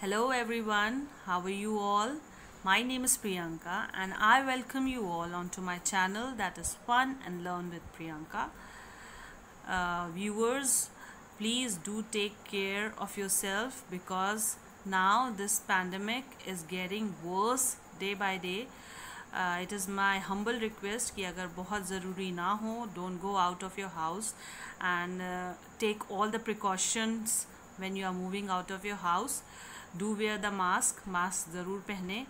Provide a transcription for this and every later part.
Hello everyone, how are you all? My name is Priyanka and I welcome you all onto my channel that is Fun and Learn with Priyanka. Viewers, please do take care of yourself because now this pandemic is getting worse day by day. It is my humble request कि अगर बहुत ज़रूरी ना हो, don't go out of your house and take all the precautions when you are moving out of your house. Do wear the mask ज़रूर पहने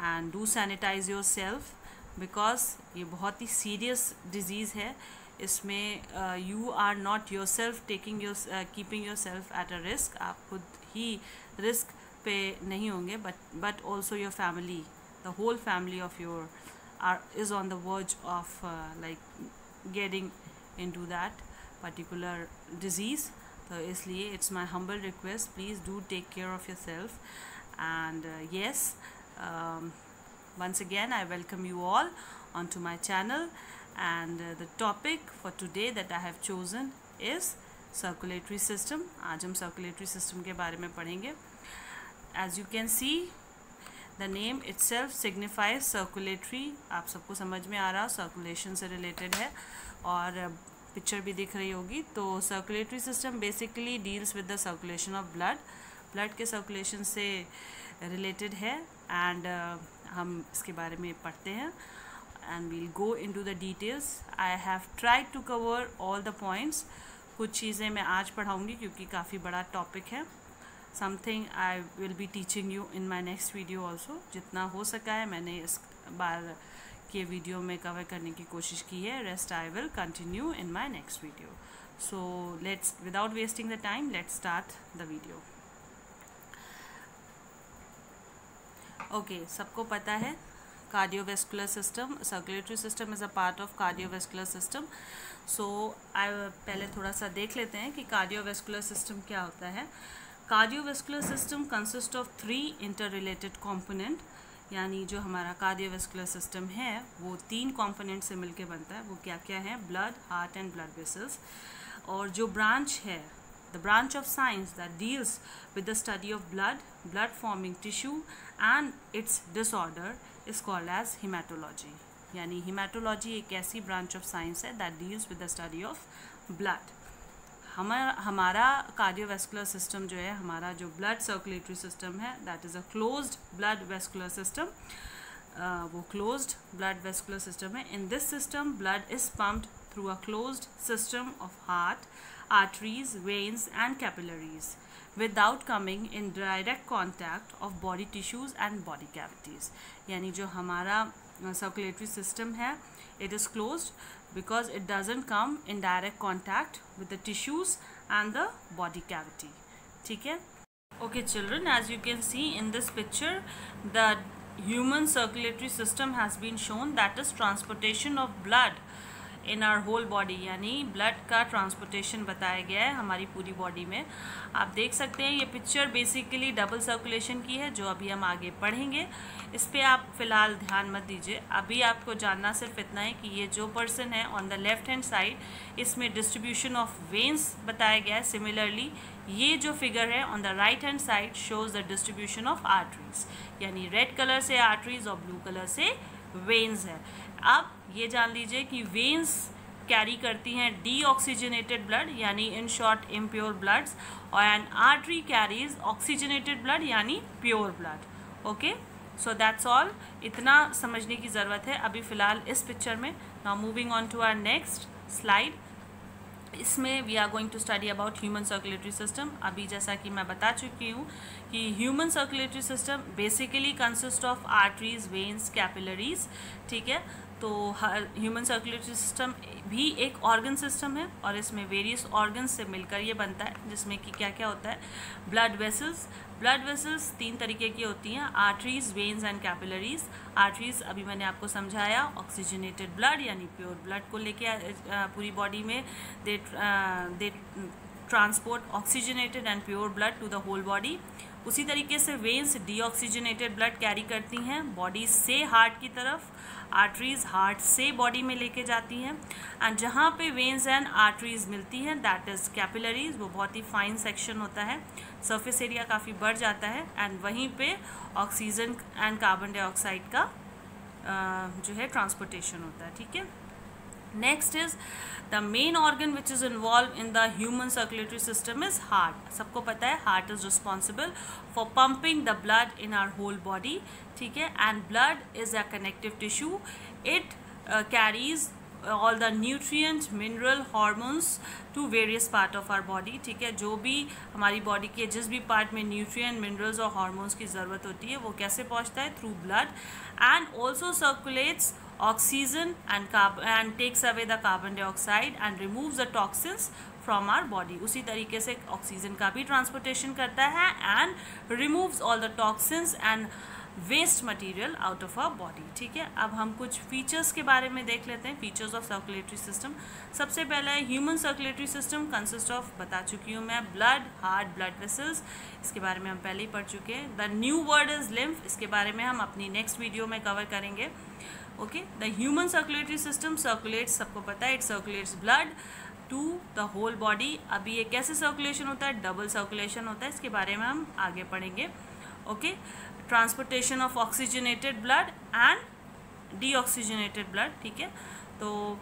and do sanitize yourself because ये बहुत ही serious disease है. इसमें you are not yourself keeping yourself at a risk. आप खुद ही risk पे नहीं होंगे but also your family, the whole family of your is on the verge of getting into that particular disease. तो इसलिए it's my humble request, please do take care of yourself and yes, once again I welcome you all onto my channel and the topic for today that I have chosen is circulatory system. आज हम circulatory system के बारे में पढ़ेंगे. As you can see, the name itself signifies circulatory. आप सबको समझ में आ रहा, circulation से related है और पिक्चर भी दिख रही होगी. तो circulatory system basically deals with the circulation of blood के सर्कुलेशन से रिलेटेड है एंड हम इसके बारे में पढ़ते हैं and we'll go into the details. I have tried to cover all the points. कुछ चीज़ें मैं आज पढ़ाऊँगी क्योंकि काफ़ी बड़ा टॉपिक है. Something I will be teaching you in my next video also. जितना हो सका है मैंने इस बार के वीडियो में कवर करने की कोशिश की है. Rest I will continue in my next video. So let's without wasting the time let's start the video. Okay, सबको पता है cardiovascular system, circulatory system is a part of cardiovascular system. So पहले थोड़ा सा देख लेते हैं कि कार्डियोवेस्कुलर सिस्टम क्या होता है. Cardiovascular system consist of 3 inter component. यानी जो हमारा कार्डियोवेस्कुलर सिस्टम है वो 3 कंपोनेंट से मिलके बनता है. वो क्या क्या है? Blood, heart and blood vessels. और जो ब्रांच है, the branch of science that deals with the study of blood forming tissue and its disorder is called as haematology. यानी हिमेटोलॉजी एक ऐसी ब्रांच ऑफ साइंस है that deals with the study of blood. हमारा cardiovascular system जो है, हमारा जो blood circulatory system है, that is a closed blood vascular system. वो क्लोज्ड ब्लड वेस्कुलर सिस्टम है. In this system blood is pumped through a closed system of heart, arteries, veins and capillaries without coming in direct contact of body tissues and body cavities. यानी जो हमारा circulatory system है, it is closed because it doesn't come in direct contact with the tissues and the body cavity. ठीक है? Okay children, as you can see in this picture, the human circulatory system has been shown, that is transportation of blood in our whole body. यानी blood का transportation बताया गया है हमारी पूरी body में. आप देख सकते हैं ये पिक्चर बेसिकली डबल सर्कुलेशन की है जो अभी हम आगे पढ़ेंगे. इस पर आप फ़िलहाल ध्यान मत दीजिए. अभी आपको जानना सिर्फ इतना है कि ये जो पर्सन है on the left hand side, इसमें डिस्ट्रीब्यूशन ऑफ वेन्स बताया गया है. सिमिलरली ये जो फिगर है on the right hand side shows the distribution of arteries. यानी रेड कलर से आर्टरीज और ब्लू कलर से वेन्स है. अब ये जान लीजिए कि वेन्स कैरी करती हैं डीऑक्सीजनेटेड ब्लड, यानी इन शॉर्ट इम्प्योर ब्लड्स, और and artery carries oxygenated blood यानी pure blood. Okay, so that's all. इतना समझने की ज़रूरत है अभी फ़िलहाल इस पिक्चर में. Now moving on to our next slide. इसमें we are going to study about human circulatory system. अभी जैसा कि मैं बता चुकी हूँ कि human circulatory system basically consist of arteries, veins, capillaries. ठीक है, तो ह्यूमन सर्कुलेटरी सिस्टम भी एक ऑर्गन सिस्टम है और इसमें वेरियस ऑर्गन्स से मिलकर ये बनता है, जिसमें कि क्या क्या होता है? Blood vessels. ब्लड वेसल्स 3 तरीके की होती हैं, arteries, veins and capillaries. Arteries अभी मैंने आपको समझाया, ऑक्सीजनेटेड ब्लड यानी प्योर ब्लड को लेके पूरी बॉडी में दे transport oxygenated and pure blood to the whole body. उसी तरीके से वेन्स डीऑक्सीजनेटेड ब्लड कैरी करती हैं बॉडी से हार्ट की तरफ, आर्टरीज हार्ट से बॉडी में लेके जाती हैं, एंड जहाँ पे वेन्स एंड आर्टरीज मिलती हैं दैट इज़ कैपिलरीज, वो बहुत ही फाइन सेक्शन होता है, सरफेस एरिया काफ़ी बढ़ जाता है, एंड वहीं पे ऑक्सीजन एंड कार्बन डाइऑक्साइड का जो है ट्रांसपोर्टेशन होता है. ठीक है. Next is the main organ which is involved in the human circulatory system is heart. सबको पता है heart is responsible for pumping the blood in our whole body. ठीक है. And blood is a connective tissue. It carries all the nutrient, mineral, hormones to various part of our body. ठीक है. जो भी हमारी बॉडी के जिस भी पार्ट में न्यूट्रिएंट, मिनरल्स और हार्मोन्स की ज़रूरत होती है वो कैसे पहुंचता है? Through blood, and also circulates oxygen and takes away the carbon dioxide and removes the toxins from our body. उसी तरीके से ऑक्सीजन का भी ट्रांसपोर्टेशन करता है and removes all the toxins and waste material out of our body. ठीक है. अब हम कुछ फीचर्स के बारे में देख लेते हैं, फीचर्स ऑफ सर्कुलेटरी सिस्टम. सबसे पहला है human circulatory system consist of, बता चुकी हूँ मैं, ब्लड, हार्ट, ब्लड वेसल्स, इसके बारे में हम पहले ही पढ़ चुके हैं. The new word is lymph, इसके बारे में हम अपनी नेक्स्ट वीडियो में कवर करेंगे. Okay. The human circulatory system circulates, सबको पता है, it circulates blood to the whole body. अभी ये कैसे सर्कुलेशन होता है? डबल सर्कुलेशन होता है, इसके बारे में हम आगे पढ़ेंगे. Okay. Transportation of oxygenated blood and deoxygenated blood. ठीक है. तो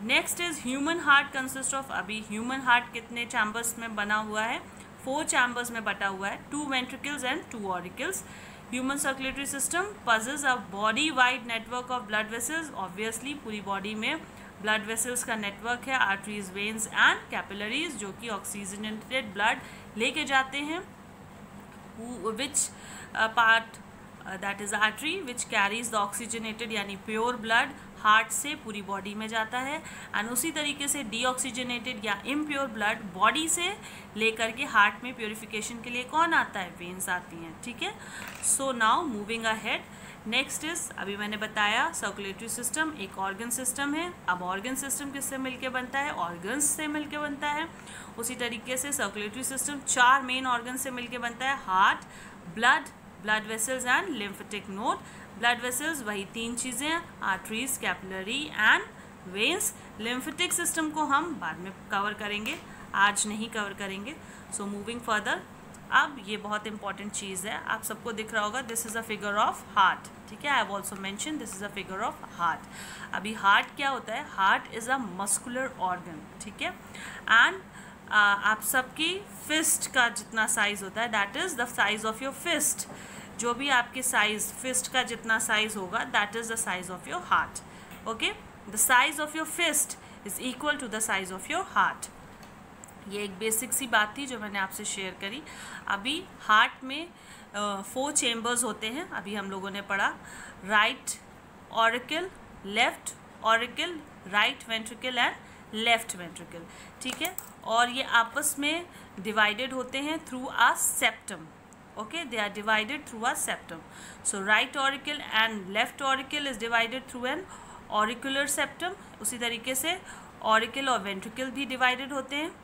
next is human heart consist of, अभी ह्यूमन हार्ट कितने चैम्बर्स में बना हुआ है? 4 चैम्बर्स में बटा हुआ है, 2 ventricles and 2 auricles. Human circulatory system possess a body wide network of blood vessels. Obviously पूरी बॉडी में ब्लड वेसल्स का नेटवर्क है, आर्टरीज, वेन्स एंड कैपिलरीज, जो कि ऑक्सीजनेटेड ब्लड लेके जाते हैं. which part that is artery which carries the oxygenated यानी प्योर ब्लड हार्ट से पूरी बॉडी में जाता है, एंड उसी तरीके से डीऑक्सीजनेटेड या इम्प्योर ब्लड बॉडी से लेकर के हार्ट में प्योरिफिकेशन के लिए कौन आता है? वेन्स आती हैं. ठीक है. So now moving ahead, next is, अभी मैंने बताया सर्कुलेटरी सिस्टम एक ऑर्गन सिस्टम है. अब ऑर्गन सिस्टम किससे मिलके बनता है? ऑर्गन्स से मिलके बनता है. उसी तरीके से सर्कुलेटरी सिस्टम 4 मेन ऑर्गन से मिलके बनता है, heart, blood, blood vessels and lymphatic node. Blood vessels वही 3 चीज़ें, arteries, capillary and veins. Lymphatic system को हम बाद में कवर करेंगे, आज नहीं कवर करेंगे. सो मूविंग फर्दर, अब ये बहुत इंपॉर्टेंट चीज़ है, आप सबको दिख रहा होगा, this is a figure of heart. ठीक है. I have also mention this is a figure of heart. अभी हार्ट क्या होता है? Heart is a muscular organ. ठीक है. एंड आप सबकी फिस्ट का जितना साइज़ होता है that is the size of your fist. जो भी आपके साइज़ फिस्ट का जितना साइज़ होगा that is the size of your heart. Okay. The size of your fist is equal to the size of your heart. ये एक basic सी बात थी जो मैंने आपसे शेयर करी. अभी हार्ट में 4 चेम्बर्स होते हैं, अभी हम लोगों ने पढ़ा, right auricle, left auricle, right ventricle and left ventricle. ठीक है. और ये आपस में डिवाइडेड होते हैं through a septum. Okay. They are divided through a septum. So right auricle and left auricle is divided through an auricular septum. उसी तरीके से ऑरिकल और वेंट्रिकल भी डिवाइडेड होते हैं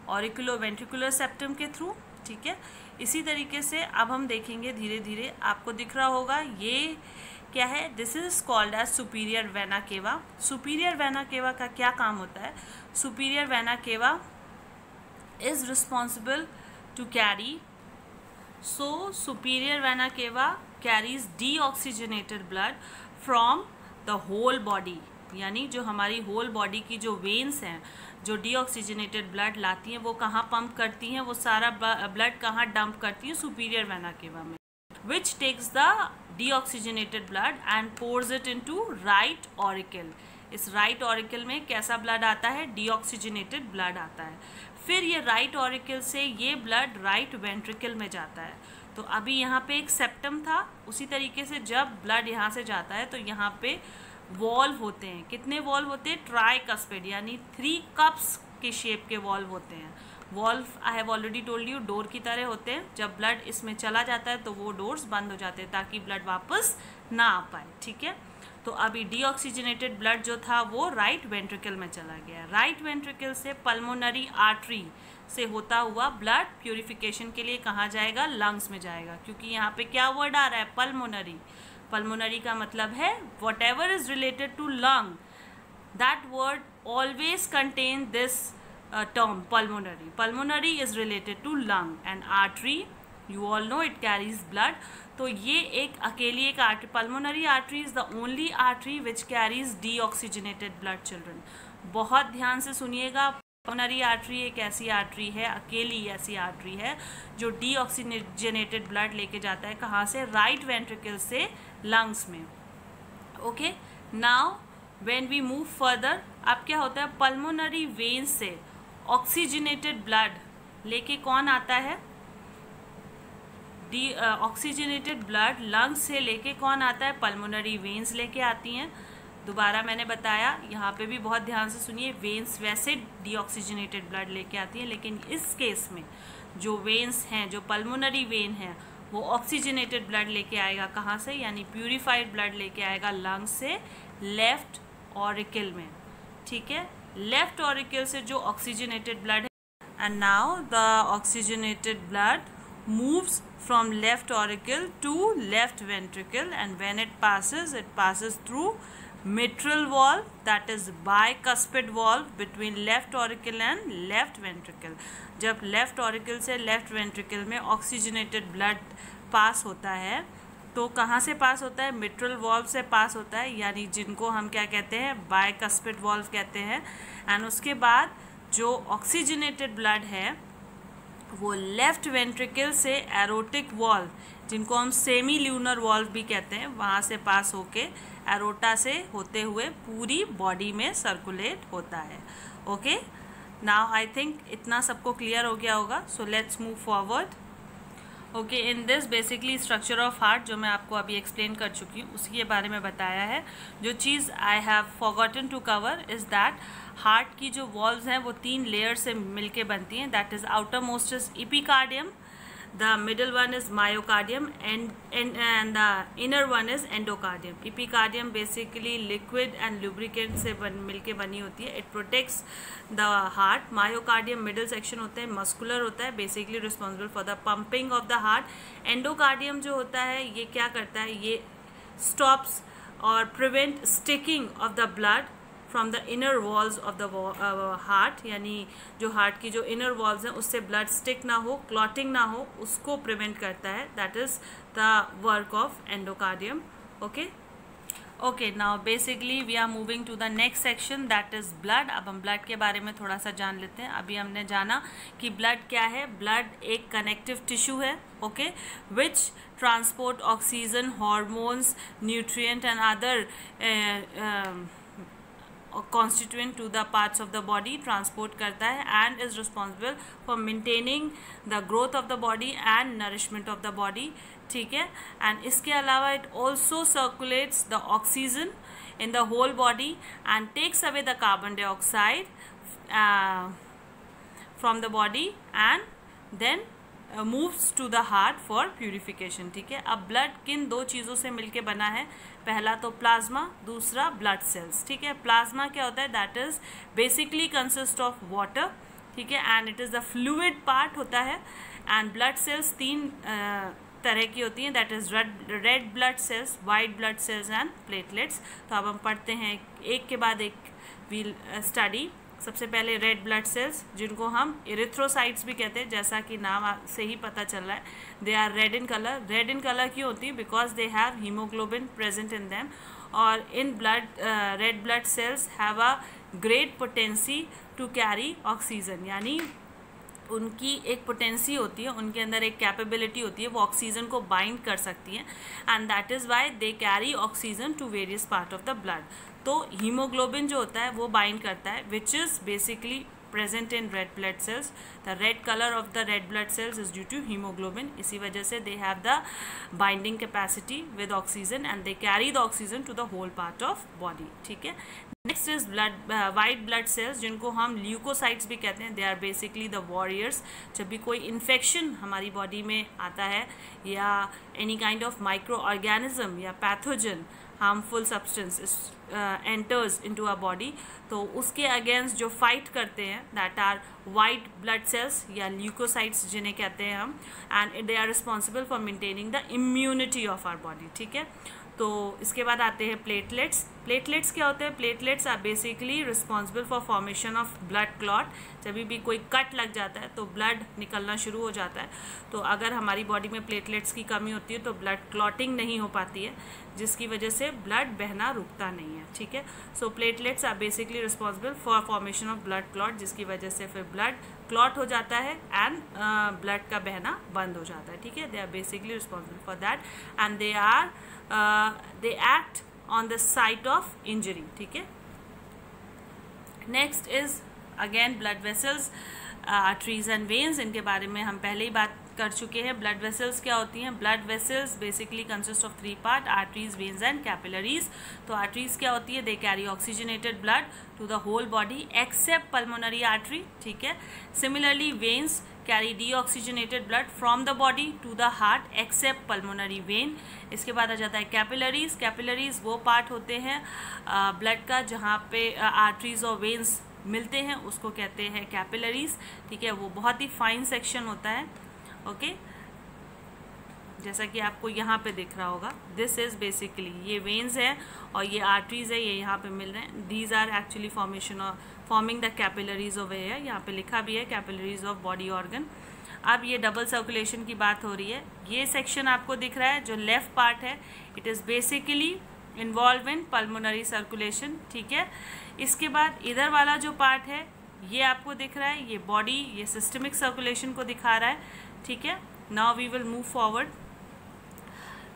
ऑरिकुलो वेंट्रिकुलर सेप्टम के थ्रू. ठीक है. इसी तरीके से अब हम देखेंगे धीरे धीरे, आपको दिख रहा होगा ये क्या है? This is called as superior vena cava. Superior vena cava का क्या काम होता है? Superior vena cava is responsible to carry, so superior vena cava carries deoxygenated blood from the whole body. यानी जो हमारी होल बॉडी की जो वेन्स हैं जो डीऑक्सीजनेटेड ब्लड लाती हैं वो कहाँ पंप करती हैं? वो सारा ब्लड कहाँ डंप करती हैं? सुपीरियर वेना केवा में, which takes the deoxygenated blood and pours it into right auricle. इस राइट ऑरिकल में कैसा ब्लड आता है? डीऑक्सीजनेटेड ब्लड आता है. फिर ये राइट ऑरिकल से ये ब्लड राइट वेंट्रिकल में जाता है. तो अभी यहाँ पे एक सेप्टम था, उसी तरीके से जब ब्लड यहाँ से जाता है तो यहाँ पे वॉल्व होते हैं. कितने वॉल्व होते हैं? ट्राइकस्पिड, यानी 3 कप्स के शेप के वॉल्व होते हैं. Valve I have already told you door की तरह होते हैं. जब ब्लड इसमें चला जाता है तो वो डोर्स बंद हो जाते हैं ताकि ब्लड वापस ना आ पाए. ठीक है. तो अभी डीऑक्सीजनेटेड ब्लड जो था वो राइट वेंट्रिकल में चला गया. राइट वेंट्रिकल से पल्मोनरी आर्टरी से होता हुआ ब्लड प्यूरिफिकेशन के लिए कहाँ जाएगा, लंग्स में जाएगा, क्योंकि यहाँ पे क्या वर्ड आ रहा है, पल्मोनरी। पल्मोनरी का मतलब है whatever is related to lung, that word always contain this term pulmonary. Pulmonary is related to lung and artery, you all know it carries blood. तो ये एक अकेली एक artery, pulmonary artery is the only artery which carries deoxygenated blood. children, बहुत ध्यान से सुनिएगा, pulmonary artery एक ऐसी आर्टरी है, अकेली ऐसी आर्टरी है जो deoxygenated blood लेके जाता है कहाँ से, राइट वेंट्रिकल से लंग्स में. Okay, now when we move further, अब क्या होता है, पल्मोनरी वेन से ऑक्सीजनेटेड ब्लड लेके कौन आता है, ऑक्सीजनेटेड ब्लड लंग्स से लेके कौन आता है, पल्मोनरी वेन्स लेके आती हैं. दोबारा मैंने बताया, यहाँ पे भी बहुत ध्यान से सुनिए, वेन्स वैसे डीऑक्सीजनेटेड ब्लड लेके आती हैं, लेकिन इस केस में जो वेन्स हैं, जो पल्मोनरी वेन है, वो ऑक्सीजनेटेड ब्लड लेके आएगा कहाँ से, यानी प्यूरिफाइड ब्लड लेके आएगा लंग्स से लेफ्ट ऑरिकल में. ठीक है, लेफ्ट ऑरिकल से जो ऑक्सीजनेटेड ब्लड है, and now the oxygenated blood moves from left auricle to left ventricle, and when it passes through mitral valve, that is bicuspid valve between left auricle and left ventricle. जब left auricle से left ventricle में oxygenated blood pass होता है तो कहाँ से पास होता है, मिट्रल वॉल्व से पास होता है, यानी जिनको हम क्या कहते हैं, बायकस्पिड वॉल्व कहते हैं. एंड उसके बाद जो ऑक्सीजनेटेड ब्लड है वो लेफ्ट वेंट्रिकल से एरोटिक वॉल्व, जिनको हम सेमी ल्यूनर वॉल्व भी कहते हैं, वहाँ से पास होके एरोटा से होते हुए पूरी बॉडी में सर्कुलेट होता है. ओके, नाउ आई थिंक इतना सबको क्लियर हो गया होगा. So let's move forward. Okay, in this basically structure of heart जो मैं आपको अभी एक्सप्लेन कर चुकी हूँ उसी के बारे में बताया है. जो चीज़ I have forgotten to cover is that heart की जो वॉल्व्स हैं वो 3 लेयर से मिलके बनती हैं. That is outermost is epicardium, the middle one is myocardium and the inner one is endocardium. Epicardium basically liquid and lubricant से मिलके बनी होती है. It protects the heart. Myocardium middle section होता है, मस्कुलर होता है, basically responsible for the pumping of the heart. Endocardium जो होता है ये क्या करता है, ये स्टॉप्स और prevent sticking of the blood from the inner walls of the heart, यानी जो हार्ट की जो इनर वॉल्स हैं उससे ब्लड स्टिक ना हो, क्लॉटिंग ना हो, उसको प्रिवेंट करता है. That is the work of endocardium. Okay okay, now basically we are moving to the next section, that is blood. अब हम ब्लड के बारे में थोड़ा सा जान लेते हैं. अभी हमने जाना कि ब्लड क्या है. ब्लड एक कनेक्टिव टिश्यू है, okay, which transport oxygen, hormones, nutrient and other constituent to the parts of the body, transport करता है and is responsible for maintaining the growth of the body and nourishment of the body. ठीक है, and इसके अलावा it also circulates the oxygen in the whole body and takes away the carbon dioxide from the body and then moves to the heart for purification. ठीक है, अब blood किन 2 चीज़ों से मिलके बना है, पहला तो प्लाज्मा, दूसरा ब्लड सेल्स. ठीक है, प्लाज्मा क्या होता है, that is basically consist of water. ठीक है, and it is the fluid part होता है. एंड ब्लड सेल्स 3 तरह की होती हैं, that is red blood sales, white blood sales and platelets. तो अब हम पढ़ते हैं एक के बाद एक वील स्टडी. सबसे पहले रेड ब्लड सेल्स, जिनको हम इरिथ्रोसाइट्स भी कहते हैं, जैसा कि नाम से ही पता चल रहा है. They are red in colour. Red in colour क्यों होती है, because they have haemoglobin present in them. और in blood red blood cells have a great potency to carry oxygen, यानी उनकी एक पोटेंसी होती है, उनके अंदर एक कैपेबिलिटी होती है, वो ऑक्सीजन को बाइंड कर सकती हैं. And that is why they carry oxygen to various part of the blood. तो हीमोग्लोबिन जो होता है वो बाइंड करता है, which is basically present in red blood cells. The red color of the red blood cells is due to hemoglobin. इसी वजह से they have the binding capacity with oxygen and they carry the oxygen to the whole part of body. ठीक है, next is blood white blood cells, जिनको हम leucocytes भी कहते हैं. They are basically the warriors. जब भी कोई इन्फेक्शन हमारी बॉडी में आता है या any kind of micro organism या pathogen harmful substance enters into a body, तो उसके अगेंस्ट जो फाइट करते हैं that are white blood cells या ल्यूकोसाइट्स जिन्हें कहते हैं हम, and they are responsible for maintaining the immunity of our body, ठीक है। तो इसके बाद आते हैं प्लेटलेट्स। प्लेटलेट्स क्या होते हैं? Platelets are basically responsible for formation of blood clot. जब भी कोई कट लग जाता है तो ब्लड निकलना शुरू हो जाता है, तो अगर हमारी बॉडी में प्लेटलेट्स की कमी होती है तो ब्लड क्लॉटिंग नहीं हो पाती है, जिसकी वजह से ब्लड बहना रुकता नहीं है, ठीक है। So platelets are basically responsible for formation of blood clot, जिसकी वजह से फिर ब्लड क्लॉट हो जाता है एंड ब्लड का बहना बंद हो जाता है, ठीक है। They are basically responsible for that and they act on the site of injury, ठीक है। Next is again blood vessels, arteries and veins. इनके बारे में हम पहले ही बात कर चुके हैं। ब्लड वेसल्स क्या होती हैं? Blood vessels basically consist of 3 part, arteries, veins and capillaries. तो आर्टरीज क्या होती है? They carry oxygenated blood to the whole body except pulmonary artery, ठीक है। Similarly veins carry deoxygenated blood from the body to the heart except pulmonary vein. इसके बाद आ जाता है कैपिलरीज। कैपिलरीज वो पार्ट होते हैं ब्लड का जहाँ पे आर्टरीज और वेन्स मिलते हैं, उसको कहते हैं कैपिलरीज, ठीक है। वो बहुत ही फाइन सेक्शन होता है, ओके। जैसा कि आपको यहाँ पे दिख रहा होगा, दिस इज बेसिकली, ये वेन्स है और ये आर्टरीज है, ये यहाँ पे मिल रहे हैं। These are actually forming the capillaries of air. यहाँ पे लिखा भी है कैपिलरीज ऑफ बॉडी ऑर्गन। अब ये डबल सर्कुलेशन की बात हो रही है। ये सेक्शन आपको दिख रहा है जो लेफ्ट पार्ट है, it is basically involve in pulmonary circulation, ठीक है। इसके बाद इधर वाला जो पार्ट है ये आपको दिख रहा है, ये बॉडी, ये सिस्टमिक सर्कुलेशन को दिखा रहा है, ठीक है। Now we will move forward.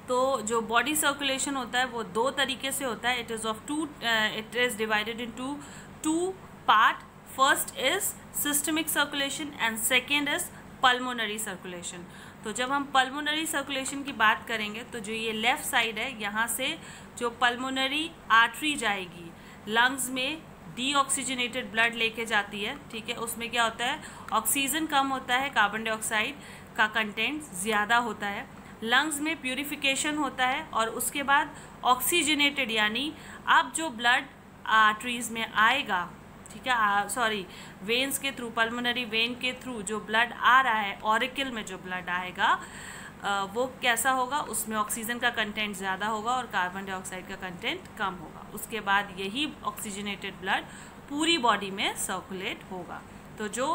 तो जो बॉडी सर्कुलेशन होता है वो 2 तरीके से होता है। It is divided into 2 part. First is systemic circulation and second is pulmonary circulation. तो जब हम पल्मोनरी सर्कुलेशन की बात करेंगे तो जो ये लेफ्ट साइड है, यहाँ से जो पल्मोनरी आर्टरी जाएगी लंग्स में, डीऑक्सीजनेटेड ब्लड लेके जाती है, ठीक है। उसमें क्या होता है? ऑक्सीजन कम होता है, कार्बन डाइऑक्साइड का कंटेंट ज़्यादा होता है। लंग्स में प्यूरिफिकेशन होता है और उसके बाद ऑक्सीजनेटेड, यानी अब जो ब्लड आर्टरीज में आएगा, ठीक है, सॉरी, वेन्स के थ्रू, पल्मोनरी वेन के थ्रू जो ब्लड आ रहा है, ऑरिकल में जो ब्लड आएगा वो कैसा होगा? उसमें ऑक्सीजन का कंटेंट ज़्यादा होगा और कार्बन डाइऑक्साइड का कंटेंट कम होगा। उसके बाद यही ऑक्सीजनेटेड ब्लड पूरी बॉडी में सर्कुलेट होगा। तो जो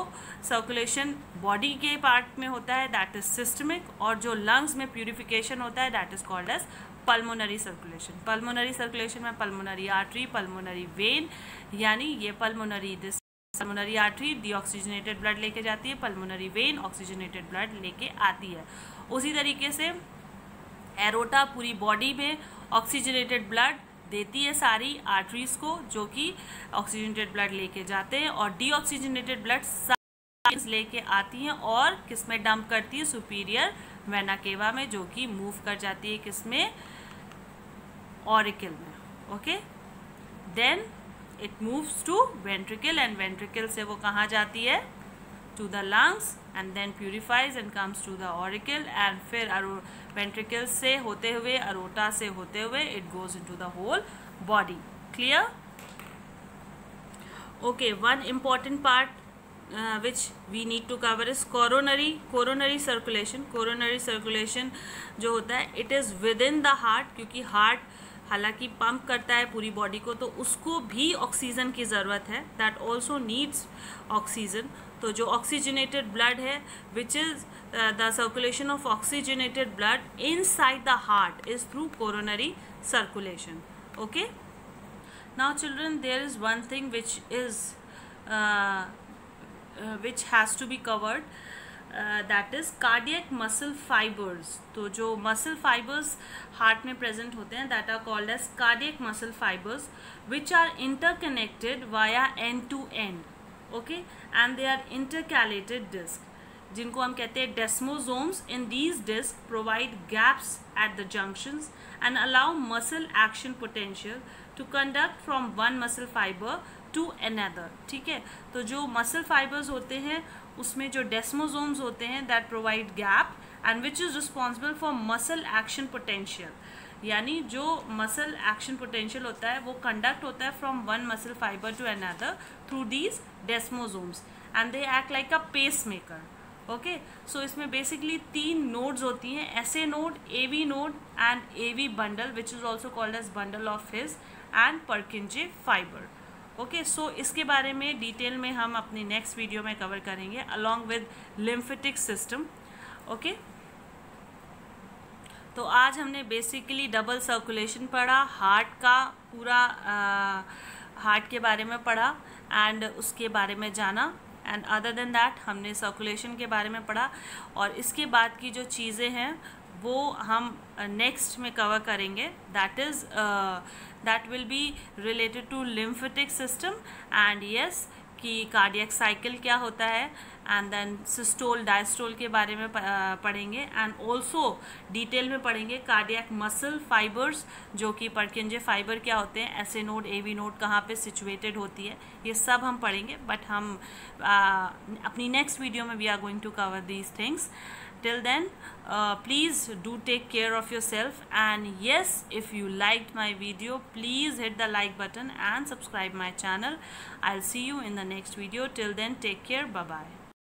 सर्कुलेशन बॉडी के पार्ट में होता है दैट इज सिस्टमिक, और जो लंग्स में प्यूरिफिकेशन होता है that is called as pulmonary circulation. Pulmonary circulation में पल्मोनरी आर्टरी, पल्मोनरी वेन, यानी ये पल्मोनरी आर्टरी डीऑक्सीजनेटेड ब्लड लेके जाती है, पल्मोनरी वेन ऑक्सीजनेटेड ब्लड लेके आती है। उसी तरीके से एरोटा पूरी बॉडी में ऑक्सीजनेटेड ब्लड देती है सारी आर्टरीज को, जो कि ऑक्सीजनेटेड ब्लड लेके जाते हैं, और डीऑक्सीजनेटेड ब्लड लेके आती हैं और किस में डंप करती है? सुपीरियर वेना केवा में, जो कि मूव कर जाती है किसमें? ऑरिकल में, okay. Then it moves to ventricle and ventricle से वो कहाँ जाती है? To the lungs and then purifies and comes to the auricle and फिर वेंट्रिकल से होते हुए, अरोटा से होते हुए it goes into the whole body. Clear? Okay, one important part which we need to cover is coronary circulation. Coronary circulation जो होता है it is within the heart, क्योंकि हार्ट हालांकि पंप करता है पूरी बॉडी को, तो उसको भी ऑक्सीजन की ज़रूरत है, दैट ऑल्सो नीड्स ऑक्सीजन। तो जो ऑक्सीजनेटेड ब्लड है which is the circulation of oxygenated blood inside the heart is through coronary circulation, okay. Now children, there is one thing which has to be covered, that is cardiac muscle fibers. तो जो muscle fibers heart में present होते हैं that are called as cardiac muscle fibers, which are interconnected via end to end, okay, and they are intercalated disc, जिनको हम कहते हैं desmosomes. In these discs provide gaps at the junctions and allow muscle action potential to conduct from one muscle fiber to another, ठीक है। तो जो muscle fibres होते हैं उसमें जो डेस्मोसोम्स होते हैं that provide gap and which is responsible for muscle action potential, यानी जो मसल एक्शन पोटेंशियल होता है वो कंडक्ट होता है from one muscle fibre to another through these desmosomes and they act like a pacemaker. Okay, so इसमें basically 3 nodes होती हैं, SA node, AV node and AV bundle which is also called as bundle of His and Purkinje fibre. Okay, so इसके बारे में detail में हम अपनी next video में कवर करेंगे along with lymphatic system. Okay, तो आज हमने बेसिकली डबल सर्कुलेशन पढ़ा, हार्ट का पूरा हार्ट के बारे में पढ़ा एंड उसके बारे में जाना. एंड अदर देन दैट हमने सर्कुलेशन के बारे में पढ़ा, और इसके बाद की जो चीज़ें हैं वो हम नेक्स्ट में कवर करेंगे. That will be related to lymphatic system and yes कि कार्डियक साइकिल क्या होता है, एंड देन सिस्टोल डायस्टोल के बारे में पढ़ेंगे, एंड ऑल्सो डिटेल में पढ़ेंगे कार्डियक मसल फाइबर्स जो कि पर्किंजे फाइबर क्या होते हैं, एसए नोड, एवी नोड कहाँ पे सिचुएटेड होती है, ये सब हम पढ़ेंगे. बट हम अपनी नेक्स्ट वीडियो में we are going to cover these things. Till then, please do take care of yourself, and yes, if you liked my video, please hit the like button and subscribe my channel. I'll see you in the next video. Till then, take care. Bye bye.